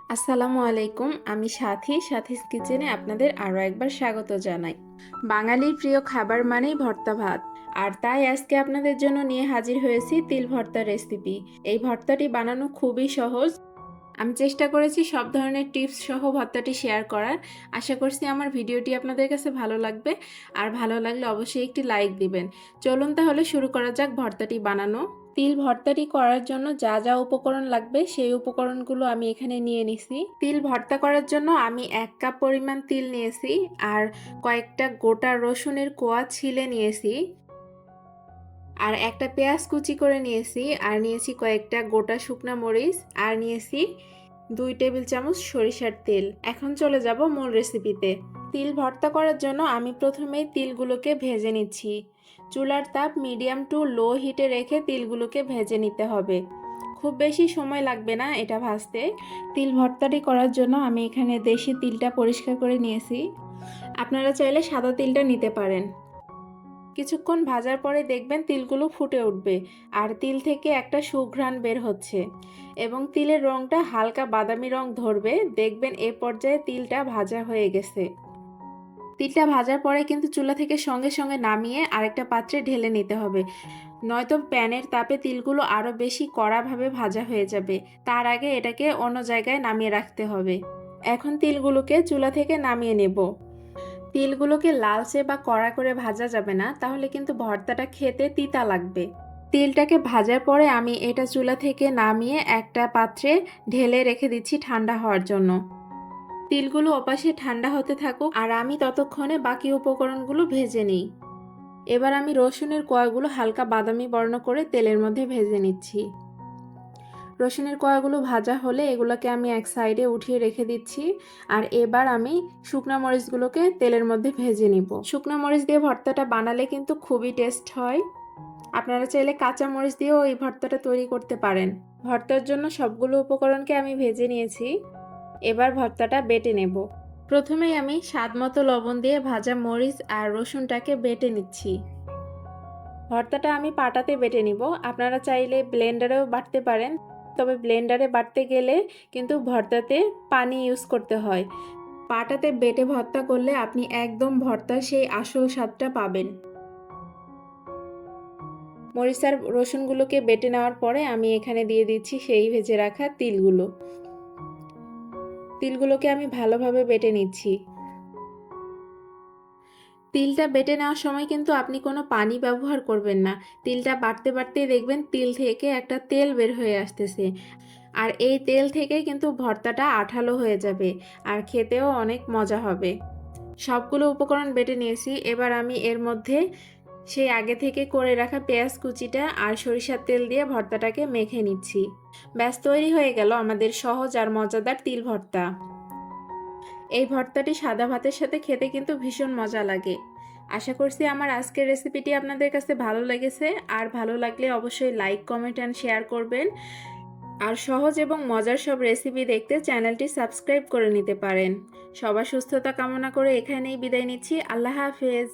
আসসালামু আলাইকুম। আমি সাথীস কিচেনে আপনাদের আরও একবার স্বাগত জানাই। বাঙালির প্রিয় খাবার মানেই ভর্তা ভাত, আর তাই আজকে আপনাদের জন্য নিয়ে হাজির হয়েছি তিল ভর্তা রেসিপি। এই ভর্তাটি বানানো খুবই সহজ। আমি চেষ্টা করেছি সব ধরনের টিপস সহ ভর্তাটি শেয়ার করার। আশা করছি আমার ভিডিওটি আপনাদের কাছে ভালো লাগবে, আর ভালো লাগলে অবশ্যই একটি লাইক দিবেন। চলুন তাহলে শুরু করা যাক ভর্তাটি বানানো। তিল ভর্তাটি করার জন্য যা যা উপকরণ লাগবে সেই উপকরণগুলো আমি এখানে নিয়ে নিছি। তিল ভর্তা করার জন্য আমি 1 কাপ পরিমাণ তিল নিয়েছি, আর কয়েকটা গোটা রসুনের কোয়া ছিলে নিয়েছি, আর একটা পেঁয়াজ কুচি করে নিয়েছি, আর নিয়েছি কয়েকটা গোটা শুকনা মরিচ, আর নিয়েছি 2 টেবিল চামচ সরিষার তেল। এখন চলে যাব মূল রেসিপিতে। তিল ভর্তা করার জন্য আমি প্রথমেই তিলগুলোকে ভেজে নিচ্ছি। চুলার তাপ মিডিয়াম টু লো হিটে রেখে তিলগুলোকে ভেজে নিতে হবে। খুব বেশি সময় লাগবে না এটা ভাজতে। তিল ভর্তাটি করার জন্য আমি এখানে দেশি তিলটা পরিষ্কার করে নিয়েছি। আপনারা চাইলে সাদা তিলটা নিতে পারেন। কিছুক্ষণ ভাজার পরে দেখবেন তিলগুলো ফুটে উঠবে, আর তিল থেকে একটা সুঘ্রাণ বের হচ্ছে এবং তিলের রঙটা হালকা বাদামি রং ধরবে। দেখবেন এ পর্যায়ে তিলটা ভাজা হয়ে গেছে। তিলটা ভাজার পরে কিন্তু চুলা থেকে সঙ্গে সঙ্গে নামিয়ে আরেকটা পাত্রে ঢেলে নিতে হবে, নয়তো প্যানের তাপে তিলগুলো আরও বেশি কড়াভাবে ভাজা হয়ে যাবে। তার আগে এটাকে অন্য জায়গায় নামিয়ে রাখতে হবে। এখন তিলগুলোকে চুলা থেকে নামিয়ে নেব। তিলগুলোকে লালচে বা কড়া করে ভাজা যাবে না, তাহলে কিন্তু ভর্তাটা খেতে তিতা লাগবে। তিলটাকে ভাজার পরে আমি এটা চুলা থেকে নামিয়ে একটা পাত্রে ঢেলে রেখে দিচ্ছি ঠান্ডা হওয়ার জন্য। তিলগুলো ওপাশে ঠান্ডা হতে থাকুক, আর আমি ততক্ষণে বাকি উপকরণগুলো ভেজে নিই। এবার আমি রসুনের কোয়াগুলো হালকা বাদামি বর্ণ করে তেলের মধ্যে ভেজে নিচ্ছি। রসুনের কোয়াগুলো ভাজা হলে এগুলোকে আমি এক সাইডে উঠিয়ে রেখে দিচ্ছি, আর এবার আমি শুকনো মরিচগুলোকে তেলের মধ্যে ভেজে নিব। শুকনো মরিচ দিয়ে ভর্তাটা বানালে কিন্তু খুবই টেস্ট হয়। আপনারা চাইলে কাঁচা মরিচ দিয়েও এই ভর্তাটা তৈরি করতে পারেন। ভর্তার জন্য সবগুলো উপকরণকে আমি ভেজে নিয়েছি। এবার ভর্তাটা বেটে নেব। প্রথমেই আমি স্বাদ মতো লবণ দিয়ে ভাজা মরিচ আর রসুনটাকে বেটে নিচ্ছি। ভর্তাটা আমি পাটাতে বেটে নিব। আপনারা চাইলে ব্লেন্ডারেও বাটতে পারেন, তবে ব্লেন্ডারে বাটতে গেলে কিন্তু ভর্তাতে পানি ইউজ করতে হয়। পাটাতে বেটে ভর্তা করলে আপনি একদম ভর্তার সেই আসল স্বাদটা পাবেন। মরিচ আর রসুনগুলোকে বেটে নেওয়ার পরে আমি এখানে দিয়ে দিচ্ছি সেই ভেজে রাখা তিলগুলো। তিলগুলোকে আমি ভালোভাবে বেটে নিচ্ছি। তিলটা বেটে নেওয়ার সময় কিন্তু আপনি কোনো পানি ব্যবহার করবেন না। তিলটা বাটতে বাটতেই দেখবেন তিল থেকে একটা তেল বের হয়ে আসতেছে, আর এই তেল থেকেই কিন্তু ভর্তাটা আঠালো হয়ে যাবে, আর খেতেও অনেক মজা হবে। সবগুলো উপকরণ বেটে নিয়েছি। এবার আমি এর মধ্যে সেই আগে থেকে করে রাখা পেঁয়াজ কুচিটা আর সরিষার তেল দিয়ে ভর্তাটাকে মেখে নিচ্ছি। ব্যাস তৈরি হয়ে গেল আমাদের সহজ আর মজাদার তিল ভর্তা। এই ভর্তাটি সাদা ভাতের সাথে খেতে কিন্তু ভীষণ মজা লাগে। আশা করছি আমার আজকের রেসিপিটি আপনাদের কাছে ভালো লেগেছে, আর ভালো লাগলে অবশ্যই লাইক, কমেন্ট অ্যান্ড শেয়ার করবেন। আর সহজ এবং মজার সব রেসিপি দেখতে চ্যানেলটি সাবস্ক্রাইব করে নিতে পারেন। সবার সুস্থতা কামনা করে এখানেই বিদায় নিচ্ছি। আল্লাহ হাফেজ।